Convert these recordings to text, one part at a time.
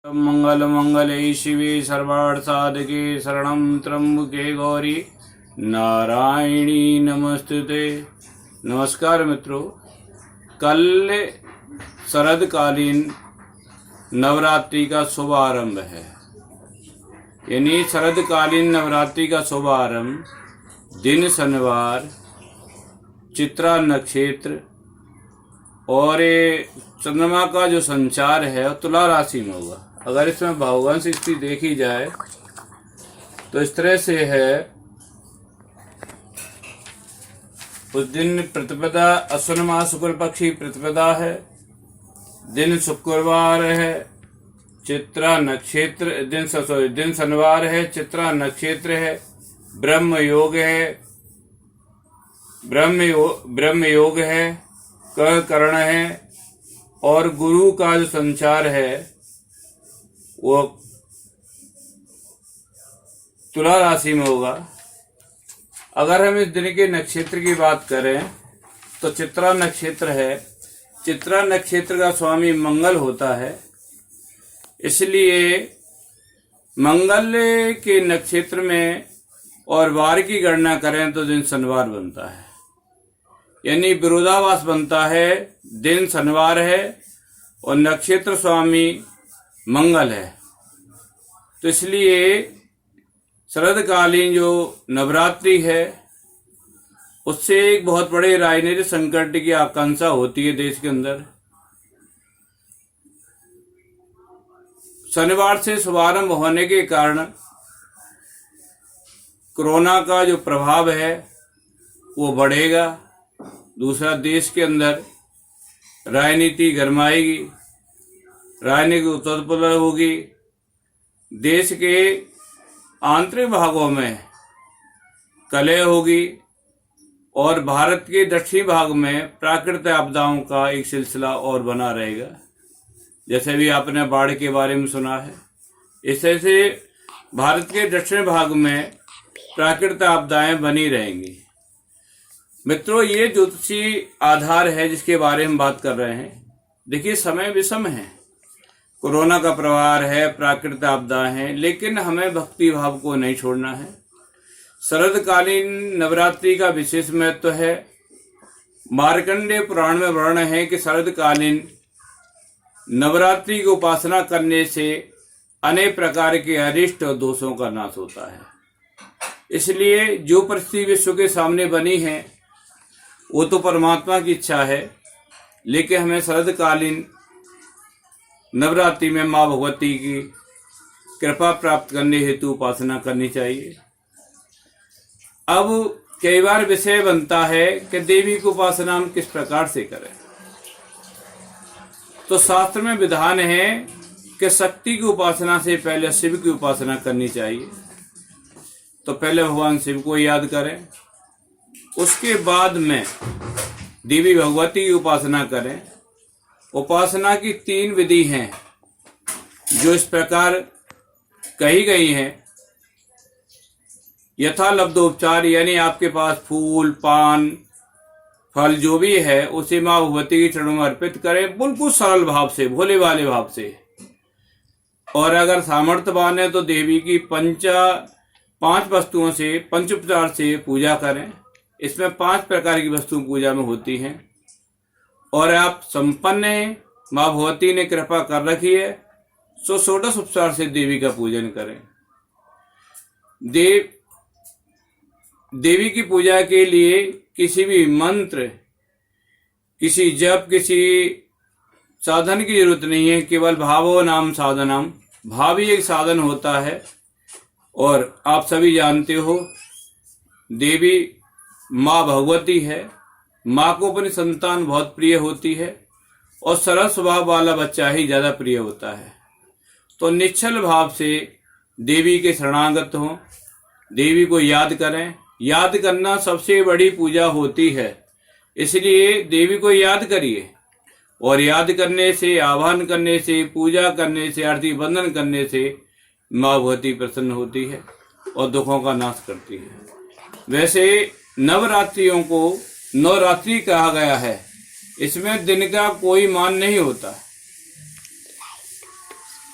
मंगल मंगले शिवे सर्वार्थ साधके शरणं त्र्यंबके गौरी नारायणी नमस्तुते। नमस्कार मित्रों, कल शरदकालीन नवरात्रि का शुभारंभ है। यानी शरदकालीन नवरात्रि का शुभारंभ दिन शनिवार, चित्रा नक्षत्र और चंद्रमा का जो संचार है तुला राशि में होगा। अगर इसमें भावगंश स्थिति देखी जाए तो इस तरह से है। उस दिन प्रतिपदा अश्विन माह शुक्ल पक्षी प्रतिपदा है, दिन शुक्रवार है, चित्रा नक्षत्र दिन शनिवार है, चित्रा नक्षत्र है, ब्रह्म योग है, ब्रह्म योग है, कर्ण है और गुरु का जो संचार है वो तुला राशि में होगा। अगर हम इस दिन के नक्षत्र की बात करें तो चित्रा नक्षत्र है। चित्रा नक्षत्र का स्वामी मंगल होता है, इसलिए मंगल के नक्षत्र में और वार की गणना करें तो दिन शनिवार बनता है। यानी विरोधाभास बनता है, दिन शनिवार है और नक्षत्र स्वामी मंगल है। तो इसलिए शरदकालीन जो नवरात्रि है उससे एक बहुत बड़े राजनीतिक संकट की आकांक्षा होती है देश के अंदर। शनिवार से शुभारंभ होने के कारण कोरोना का जो प्रभाव है वो बढ़ेगा। दूसरा, देश के अंदर राजनीति गरमाएगी, राजनीति उत्पन्न होगी। देश के आंतरिक भागों में कलह होगी और भारत के दक्षिणी भाग में प्राकृतिक आपदाओं का एक सिलसिला और बना रहेगा। जैसे भी आपने बाढ़ के बारे में सुना है, इस तरह से भारत के दक्षिणी भाग में प्राकृतिक आपदाएं बनी रहेंगी। मित्रों, ये ज्योतिषी आधार है जिसके बारे में बात कर रहे हैं। देखिए, समय विषम है, कोरोना का प्रभाव है, प्राकृतिक आपदा है, लेकिन हमें भक्ति भाव को नहीं छोड़ना है। शरदकालीन नवरात्रि का विशेष महत्व है। मार्कंडेय पुराण में वर्णन है कि शरदकालीन नवरात्रि की उपासना करने से अनेक प्रकार के अरिष्ट और दोषों का नाश होता है। इसलिए जो परिस्थिति विश्व के सामने बनी है वो तो परमात्मा की इच्छा है, लेकिन हमें शरदकालीन नवरात्रि में माँ भगवती की कृपा प्राप्त करने हेतु उपासना करनी चाहिए। अब कई बार विषय बनता है कि देवी की उपासना हम किस प्रकार से करें। तो शास्त्र में विधान है कि शक्ति की उपासना से पहले शिव की उपासना करनी चाहिए। तो पहले भगवान शिव को याद करें, उसके बाद में देवी भगवती की उपासना करें। उपासना की 3 विधि हैं जो इस प्रकार कही गई हैं। यथा लब्धोपचार, यानी आपके पास फूल, पान, फल जो भी है उसे माँ भगवती के चरणों में अर्पित करें, बिल्कुल सरल भाव से, भोले वाले भाव से। और अगर सामर्थ्यवान है तो देवी की 5 वस्तुओं से, पंचोपचार से पूजा करें। इसमें 5 प्रकार की वस्तु पूजा में होती हैं। और आप संपन्न हैं, माँ भगवती ने कृपा कर रखी है, सो षोडश उपचार से देवी का पूजन करें। देवी की पूजा के लिए किसी भी मंत्र, किसी जप, किसी साधन की जरूरत नहीं है। केवल भावो नाम साधनम, भाव ही एक साधन होता है। और आप सभी जानते हो, देवी माँ भगवती है। माँ को अपनी संतान बहुत प्रिय होती है और सरल स्वभाव वाला बच्चा ही ज्यादा प्रिय होता है। तो निश्चल भाव से देवी के शरणागत हों, देवी को याद करें। याद करना सबसे बड़ी पूजा होती है, इसलिए देवी को याद करिए। और याद करने से, आह्वान करने से, पूजा करने से, आरती बंदन करने से माँ भगवती प्रसन्न होती है और दुखों का नाश करती है। वैसे नवरात्रियों को नवरात्रि कहा गया है, इसमें दिन का कोई मान नहीं होता।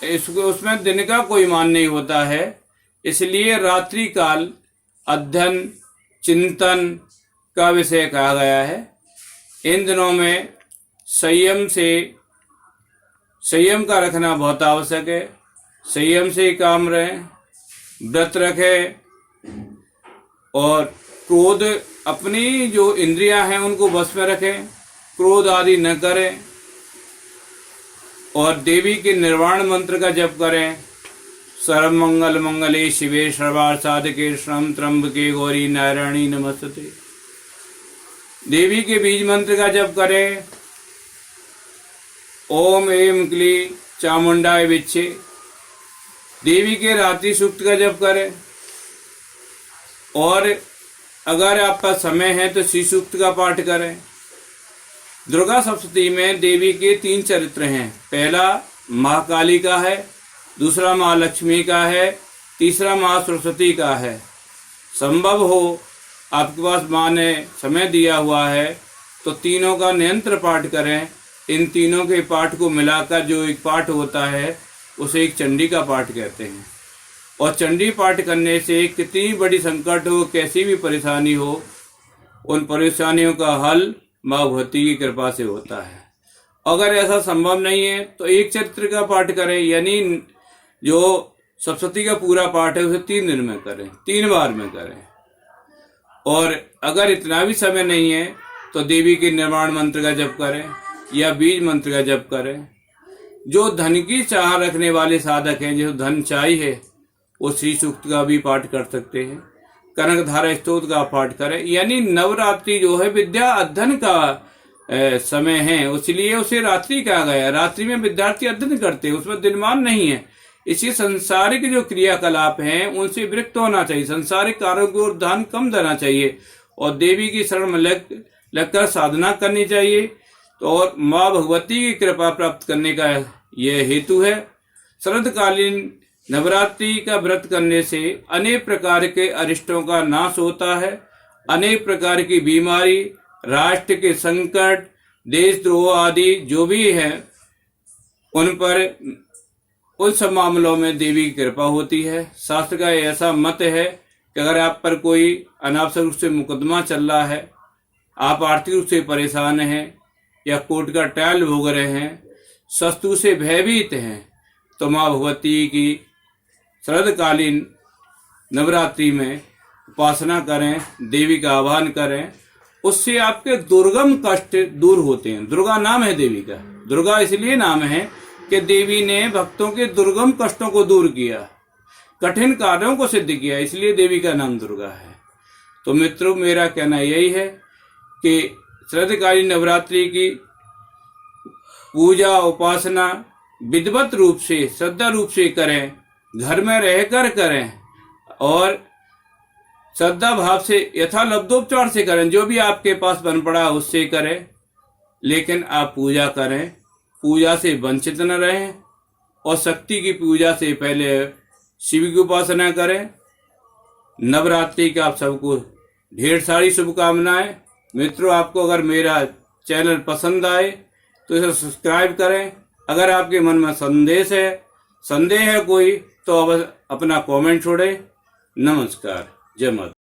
इसको उसमें दिन का कोई मान नहीं होता है, इसलिए रात्रि काल अध्ययन चिंतन का विषय कहा गया है। इन दिनों में संयम का रखना बहुत आवश्यक है। संयम से ही काम रहे, व्रत रखें और क्रोध, अपनी जो इंद्रियां हैं उनको वश में रखें, क्रोध आदि न करें और देवी के निर्वाण मंत्र का जप करें। सर्वमंगल मंगले शिवे सर्वार्थ साधके शरणं त्र्यंबके गौरी नारायणी नमस्ते। देवी के बीज मंत्र का जप करें। ओम ऐं क्लीं चामुंडाय विच्चे। देवी के रात्रि सूक्त का जप करें और अगर आपका समय है तो श्री सूक्त का पाठ करें। दुर्गा सप्तशती में देवी के 3 चरित्र हैं। पहला महाकाली का है, दूसरा माँ लक्ष्मी का है, तीसरा माँ सरस्वती का है। संभव हो आपके पास माँ ने समय दिया हुआ है तो तीनों का नियंत्र पाठ करें। इन तीनों के पाठ को मिलाकर जो एक पाठ होता है उसे एक चंडी का पाठ कहते हैं। और चंडी पाठ करने से कितनी बड़ी संकट हो, कैसी भी परेशानी हो, उन परेशानियों का हल माँ भगवती की कृपा से होता है। अगर ऐसा संभव नहीं है तो एक चरित्र का पाठ करें, यानी जो सप्तशती का पूरा पाठ है उसे 3 दिन में करें, 3 बार में करें। और अगर इतना भी समय नहीं है तो देवी के निर्वाण मंत्र का जप करें या बीज मंत्र का जप करें। जो धन की चाह रखने वाले साधक हैं, जो धन चाहिए, वो श्री सूक्त का भी पाठ कर सकते हैं, कनकधारा स्तोत्र का पाठ करें। यानी नवरात्रि जो है विद्या अध्ययन का समय है, इसलिए उसे रात्रि कहा गया। रात्रि में विद्यार्थी अध्ययन करते हैं, उसमें दिनमान नहीं है। इसी संसारिक जो क्रियाकलाप हैं उनसे विरक्त होना चाहिए, संसारिक कार्यों को ध्यान कम देना चाहिए और देवी की शरण में लगकर साधना करनी चाहिए। तो और माँ भगवती की कृपा प्राप्त करने का यह हेतु है। शरदकालीन नवरात्रि का व्रत करने से अनेक प्रकार के अरिष्टों का नाश होता है। अनेक प्रकार की बीमारी, राष्ट्र के संकट, देशद्रोह आदि जो भी है उन पर, उन सब मामलों में देवी की कृपा होती है। शास्त्र का ऐसा मत है कि अगर आप पर कोई अनावश्यक रूप से मुकदमा चल रहा है, आप आर्थिक रूप से परेशान हैं या कोर्ट का ट्रायल भोग रहे हैं, शत्रु से भयभीत हैं, तो माँ भगवती की शरदकालीन नवरात्रि में उपासना करें, देवी का आह्वान करें। उससे आपके दुर्गम कष्ट दूर होते हैं। दुर्गा नाम है देवी का। दुर्गा इसलिए नाम है कि देवी ने भक्तों के दुर्गम कष्टों को दूर किया, कठिन कार्यों को सिद्ध किया, इसलिए देवी का नाम दुर्गा है। तो मित्रों, मेरा कहना यही है कि शरदकालीन नवरात्रि की पूजा उपासना विधिवत रूप से, श्रद्धा रूप से करें, घर में रहकर करें और श्रद्धा भाव से यथालब्धोपचार से करें। जो भी आपके पास बन पड़ा उससे करें, लेकिन आप पूजा करें, पूजा से वंचित न रहें और शक्ति की पूजा से पहले शिव की उपासना करें। नवरात्रि का आप सबको ढेर सारी शुभकामनाएं। मित्रों, आपको अगर मेरा चैनल पसंद आए तो इसे सब्सक्राइब करें। अगर आपके मन में संदेह है कोई तो अब अपना कमेंट छोड़ें। नमस्कार, जय माता।